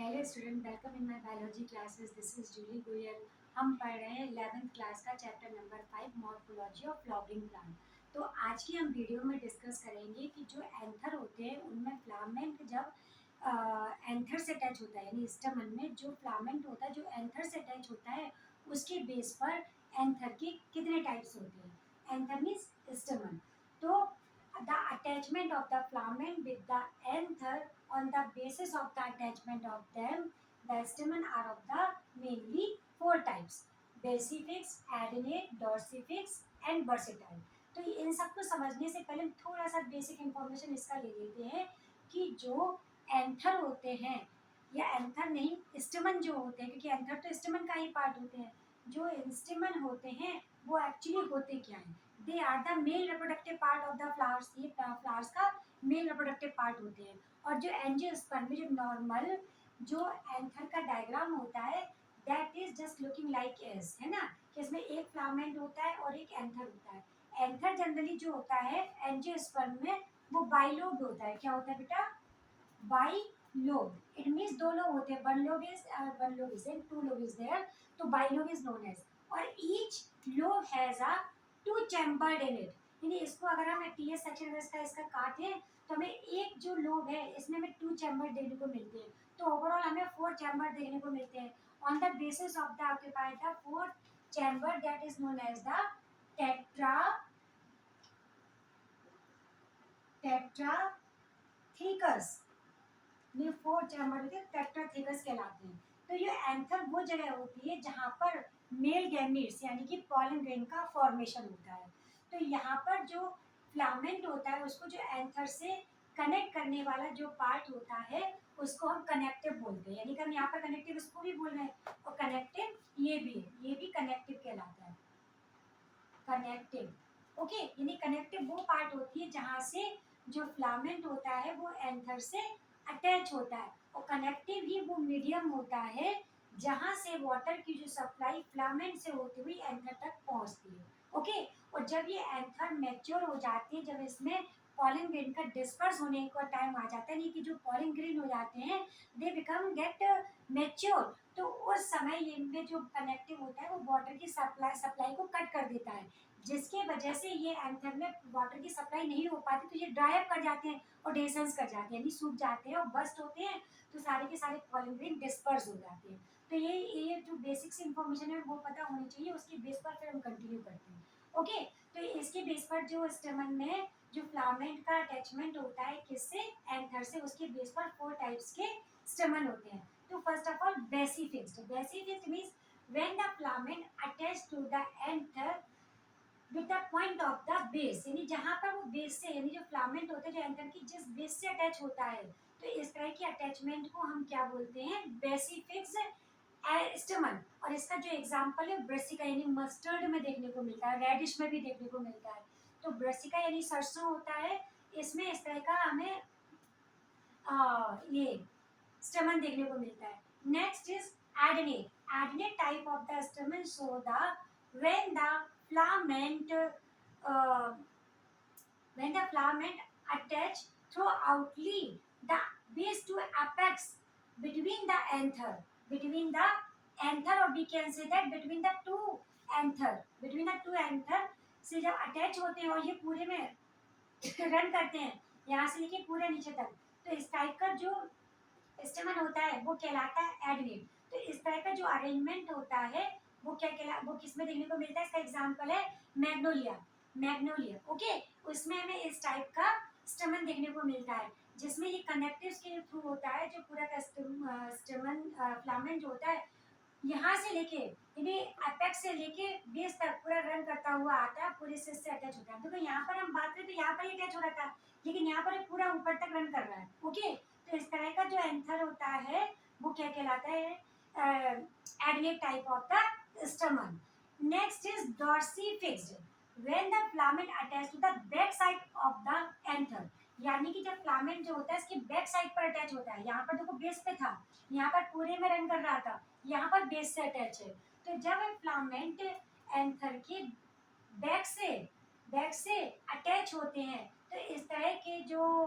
Hello student, welcome in my biology classes. This is Julie Goyal. हम पढ़ रहे हैं 11th क्लास का chapter number 5 morphology of flowering plant. तो आज की हम वीडियो में डिस्कस करेंगे कि जो एंथर होते हैं उनमें फ्लामेंट जब एंथर से टच होता है, यानी स्टमन में जो फ्लामेंट होता है जो एंथर से टच होता है उसके बेस पर एंथर के कितने टाइप्स होते हैं। Anther means stamen. तो the attachment of the filament with the anther on the basis of the attachment of them, the stamen are of the mainly four types: basifix, adenate, dorsifix and versatile। तो इन सबको समझने से पहले हम थोड़ा सा basic information इसका ले लेते हैं कि जो एंथर होते हैं, या एंथर नहीं, स्टेमन जो होते हैं, क्योंकि एंथर तो स्टेमन का ही पार्ट होते हैं। जो स्टेमन होते हैं वो एक्चुअली होते क्या हैं? They are the male reproductive part of the flowers. ये फ्लावर्स का मेल रिप्रोडक्टिव पार्ट होते हैं। और जो एंजियोस्पर्म में जो नॉर्मल जो एंथर का डायग्राम होता है, that is just looking like S, है ना, कि इसमें एक फ्लामेंट होता है और एक एंथर होता है। एंथर जनरली जो होता है एंजियोस्पर्म में वो बाइलोब्ड होता है। क्या होता है बेटा? बाइलोब। इट मीन्स दो लोब होते हैं, one lobe is and two lobe is there. तो बाइलोब इज नोन एज, और each lobe has a two chambered in it. यानी इसको अगर हम टीएस सेक्शन इसका काटें तो हमें एक जो लोब है इसमें हमें टू चैम्बर देखने को मिलते हैं। तो ओवरऑल हमें फोर चैम्बर देखने को मिलते हैं। On the basis of the occupied the four chamber that is known as the tetra tetrathecous. ये फोर चैम्बर होते हैं, टेट्राथेकस कहलाते हैं। तो ये एंथर वो जगह होती है जहाँ पर मेल गैमीट्स यानी कि पॉलन ग्रेन का फॉर्मेशन होता है। तो यहाँ पर जो फ्लामेंट होता है उसको जो एंथर से कनेक्ट करने वाला जो पार्ट होता है उसको हम कनेक्टिव बोलते हैं। यानी कि हम यहाँ पर कनेक्टिव इसको भी बोल रहे हैं, और कनेक्टिव ये भी है, ये भी कनेक्टिव कहलाता है। Connective, okay. यानी कनेक्टिव वो पार्ट होती है जहाँ से जो फ्लामेंट होता है वो एंथर से अटैच होता है, और कनेक्टिव ही वो मीडियम होता है जहाँ से वाटर की जो सप्लाई फ्लामेंट से होती हुई एंथर तक पहुँचती है, ओके। और जब ये एंथर मैच्योर हो जाती है, जब इसमें पॉलन ग्रेन का डिस्पर्स होने का टाइम आ जाता है, यानी कि जो पॉलन ग्रेन हो जाते हैं दे बिकम गेट मैच्योर, तो उस समय इनमें जो कनेक्टिव होता है वो वाटर की सप्लाई को कट कर देता है, जिसके वजह से ये एंथर में वाटर की सप्लाई नहीं हो पाती, तो ये ड्राई अप कर जाते हैं और डेसेंस कर जाते हैं, यानी सूख जाते हैं और बस्ट होते हैं। तो सारे के सारे पॉलन ग्रेन डिस्पर्स हो जाते हैं। तो ये जो बेसिक्स इंफॉर्मेशन है वो पता होनी चाहिए, उसके बेस पर फिर हम कंटिन्यू करते हैं, ओके। तो इसके बेस पर जो स्टेमन में जो फ्लामेंट का अटैचमेंट होता है किससे? एंथर से। उसके बेस पर फोर टाइप्स के स्टेमन होते हैं। तो first of all basifixed. Basifixed means when the filament attach to the anther with the point of the base, यानी जहां पर वो बेस से, यानी जो फ्लामेंट होता है जो एंथर की जिस बेस से अटैच होता है, तो इस तरह की अटैचमेंट को हम क्या बोलते हैं? बेसिफिक्स स्टेमन। और इसका जो एग्जांपल है ब्रासिका, यानी मस्टर्ड में देखने को मिलता है, रेडिश में भी देखने को मिलता है। तो ब्रासिका यानी सरसों होता है, इसमें इस तरह का हमें ये स्टेमन देखने को मिलता है। Next is adnate. Adnate type of the stamen show the when the filament when the filament attach throughoutly the base to apex between the anther, or we can say that between the two anther से जब attach होते हैं और ये पूरे में run करते हैं, यहाँ से लेके पूरे नीचे तक, तो इस टाइप का जो स्टेमन होता है वो कहलाता है एडनेट। तो इस तरह का जो अरेंजमेंट होता है वो वो किस में देखने को मिलता है? इसका एग्जांपल है मैग्नोलिया। Magnolia, okay. उसमें हमें इस टाइप का स्टेमन देखने को मिलता है, जिसमें ये कनेक्टिव्स के थ्रू होता है, जो पूरा का स्टेमन फ्लामेंट जो होता है यहाँ से लेके, यानी एपेक्स से लेके बेस तक पूरा रन करता हुआ आता है, पूरे से अटैच होता है। देखो यहाँ पर हम बात करें तो यहाँ पर ही अटैच हो रहा था, लेकिन यहाँ पर पूरा ऊपर तक रन कर रहा है, ओके। तो इस तरह का जो एंथर होता है वो क्या कहलाता है? Adnate type of the stamen. Next is dorsifixed. When the filament attach to the back side of the anther, यानी कि जब फिलामेंट जो होता है इसके बैक साइड पर अटैच होता है। यहाँ पर देखो बेस पे था, यहाँ पर पूरे में रन कर रहा था, यहाँ पर बेस से अटैच है। तो जब फिलामेंट एंथर के बैक से अटैच होते हैं तो इस तरह के जो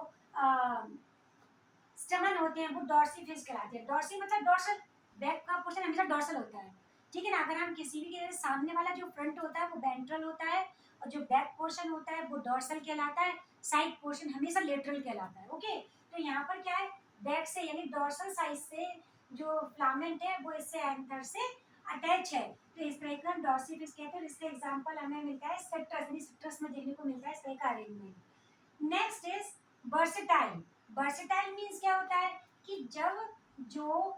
स्टमन होते हैं वो डॉर्सीफिश कहलाते हैं। डॉर्सी मतलब डॉर्सल, बैक का पोर्शन हमेशा डॉर्सल होता है, ठीक है ना। अगर हम किसी भी के सामने वाला जो फ्रंट होता है वो वेंट्रल होता है, और जो बैक पोर्शन होता है वो डॉर्सल कहलाता है, साइड पोर्शन हमेशा लेटरल कहलाता है। ओके, तो यहाँ पर क्या है, बैक से यानी डॉर्सल साइड से जो फ्लामेंट है वो इससे एंथर से अटैच है, तो इस तरह का डॉर्सीफिश कहते हैं। इसका एग्जांपल हमें मिलता है सिट्रस, यानी सिट्रस में देखने को मिलता है इस तरह का arrangement. Next is versatile. Versatile means क्या होता है कि जब जो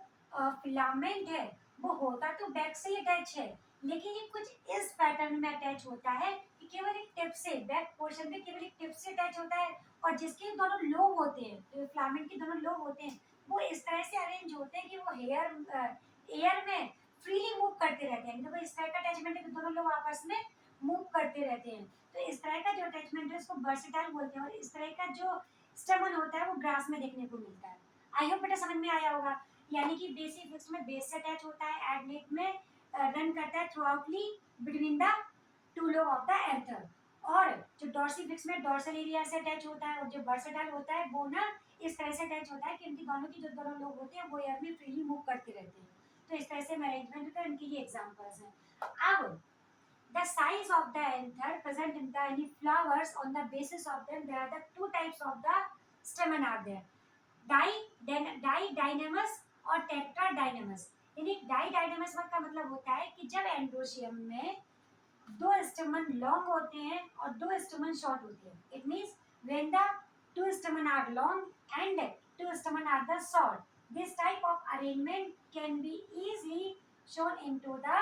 फिलामेंट है वो होता तो बैक से ही अटैच है, लेकिन ये कुछ इस पैटर्न में अटैच होता है कि केवल एक टिप से, बैक पोर्शन पे केवल एक टिप से अटैच होता है, और जिसके दोनों लोब होते हैं, जो फिलामेंट के दोनों लोब होते हैं वो इस तरह से अरेंज होते हैं कि वो एयर में फ्रीली मूव करते रहते हैं। तो इस तरह का अटैचमेंट है कि दोनों लोग आपस में मूव करते रहते हैं, तो इस तरह का जो अटैचमेंट है उसको वर्सेटाइल बोलते हैं। और इस तरह का जो स्टेमन होता है वो ग्रास में देखने को मिलता है। आई होप बेटा समझ में आया होगा। यानी कि बेसिक फिक्स में बेस से अटैच होता है, एडनेट में रन करता है throughout between the two lobe of the anther, और जो डॉर्सीफिक्स में डॉर्सल एरिया से अटैच होता है, और जो वर्सेटाइल होता है वो ना इस तरह से अटैच होता है कि उनकी दोनों की जो दोनों लोब होते हैं वो एयर में फ्रीली मूव करते रहते हैं। तो इस तरह से अरेंजमेंट होता है, उनकी ये एग्जांपल्स हैं। अब the size of the anther present in the any flowers, on the basis of them there are the two types of the stamen are there, didynamous और tetradynamous। यानी डाइडाइनमस का मतलब होता है कि जब एंड्रोशियम में दो स्टेमन लॉन्ग होते हैं और दो स्टेमन शॉर्ट होते हैं। It means when the two स्टेमन are long and to स्टेमन are the short, this type of arrangement can be easily shown into the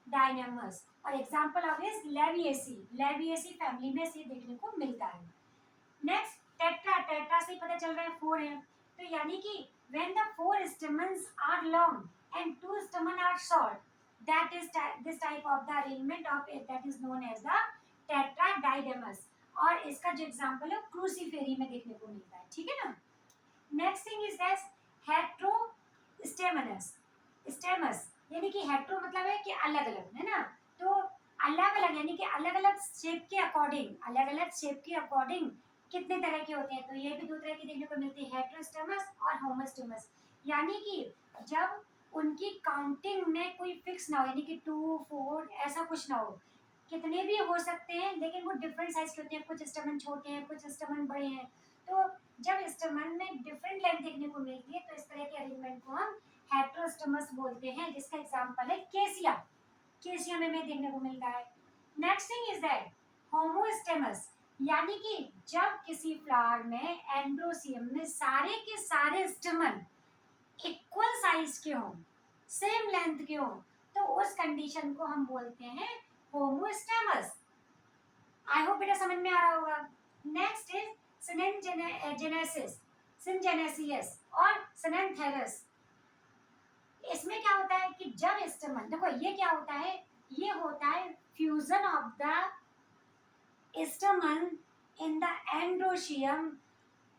डाइडाइनमस। और एग्जांपल ऑफ इज लेविएसी, लेविएसी फैमिली में से देखने को मिलता है। नेक्स्ट टेट्रा, टेट्रा से पता चल रहा है फोर है, तो यानी कि when the four stamens are long and two stamens are short, that is this type of the arrangement of it, that is known as the tetradidymus। और इसका जो एग्जांपल है क्रूसीफेरी में देखने को मिलता है, ठीक है ना। Next thing is this heterostemonous. Stamens यानी कि हेट्रो मतलब है कि अलग अलग, है ना। तो अलग अलग यानी कि अलग अलग शेप के अकॉर्डिंग, अलग अलग शेप के अकॉर्डिंग कितने तरह के होते हैं, तो ये भी दो तरह की देखने को मिलती है, हेट्रोस्टेमस और होमोस्टेमस। यानी कि जब उनकी काउंटिंग में कोई फिक्स ना हो, यानी कि 2 4 ऐसा कुछ ना हो, कितने भी हो सकते हैं लेकिन वो डिफरेंट साइज के होते हैं, कुछ स्टेमन छोटे हैं कुछ स्टेमन बड़े हैं। तो जब स्टेमन में डिफरेंट लेंथ देखने को मिलती है तो इस तरह के अरेंजमेंट को हम हेट्रोस्टेमस बोलते हैं, जिसका एग्जांपल है केसिया, केसिया में देखने को मिलता है। नेक्स्ट थिंग इज दैट होमोस्टेमस, यानी कि जब किसी फ्लावर में एंड्रोसियम में सारे के सारे स्टेमन इक्वल साइज के हों, सेम लेंथ के हों, तो उस कंडीशन को हम बोलते हैं होमोस्टेमस। आई होप बेटा समझ में आ रहा होगा। नेक्स्ट इज सिनेनजेनेसिस, सिनजेनेसियस और सिनेंथेरस। इसमें क्या होता है कि जब स्टेमन, देखो ये क्या होता है, ये होता है fusion of the स्टेमन in the androecium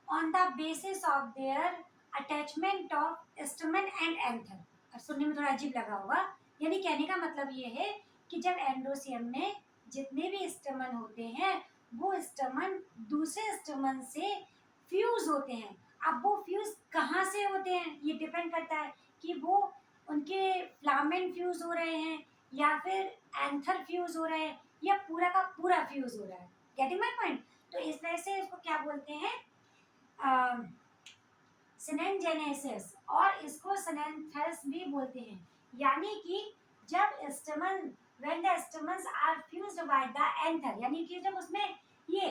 on the basis of their attachment of स्टेमन and anther. अब सुनने में थोड़ा अजीब लगा होगा, यानी कहने का मतलब ये है कि जब एंड्रोशियम में जितने भी स्टेमन होते हैं वो स्टेमन दूसरे स्टेमन से फ्यूज होते हैं। अब वो फ्यूज कहाँ से होते हैं ये डिपेंड करता है कि वो उनके फ्लामेंट फ्यूज हो रहे हैं या फिर एंथर फ्यूज हो रहे हैं या पूरा का पूरा फ्यूज हो रहा है। Getting my point. तो इस तरह से इसको क्या बोलते हैं, सिनेंजेनेसिस, और इसको सिनेंथेरस भी बोलते हैं। यानी कि जब stamen, when the stamens are fused by the anther, यानी कि जब उसमें ये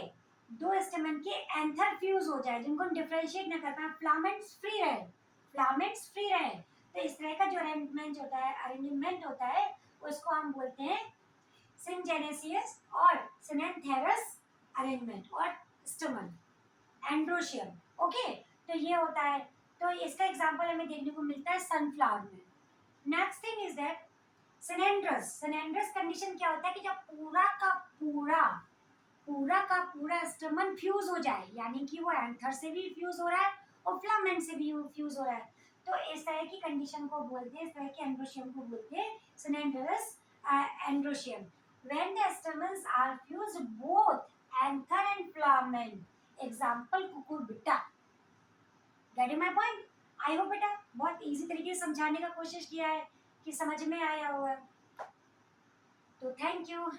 दो स्टेमन के एंथर फ्यूज हो जाए, जिनको डिफरेंशिएट न कर पाए, फ्लामेंट्स फ्री रहे, फ्लामेंट्स फ्री रहे, तो इस तरह का जो अरेंजमेंट होता है उसको हम बोलते हैं सिनजेनेसियस और सिनेंथेरस अरेंजमेंट और स्टेमन एंड्रोशियम। ओके, तो ये होता है। तो इसका एग्जांपल हमें देखने को मिलता है सनफ्लावर में। Next thing is that सिनेंड्रस। सिनेंड्रस condition क्या होता है कि जब पूरा का पूरा स्टेमन फ्यूज हो जाए, यानी कि वो एंथर से भी फ्यूज हो रहा है और फिलामेंट से भी फ्यूज हो रहा है, तो इस तरह की कंडीशन को बोलते हैं, इस तरह के एंड्रोशियम को बोलते हैं synandrous androecium. When the stamens are fused both anther and filament, example Cucurbita. Getting my point? I hope बेटा बहुत इजी तरीके से समझाने का कोशिश किया है कि समझ में आया होगा। तो थैंक यू।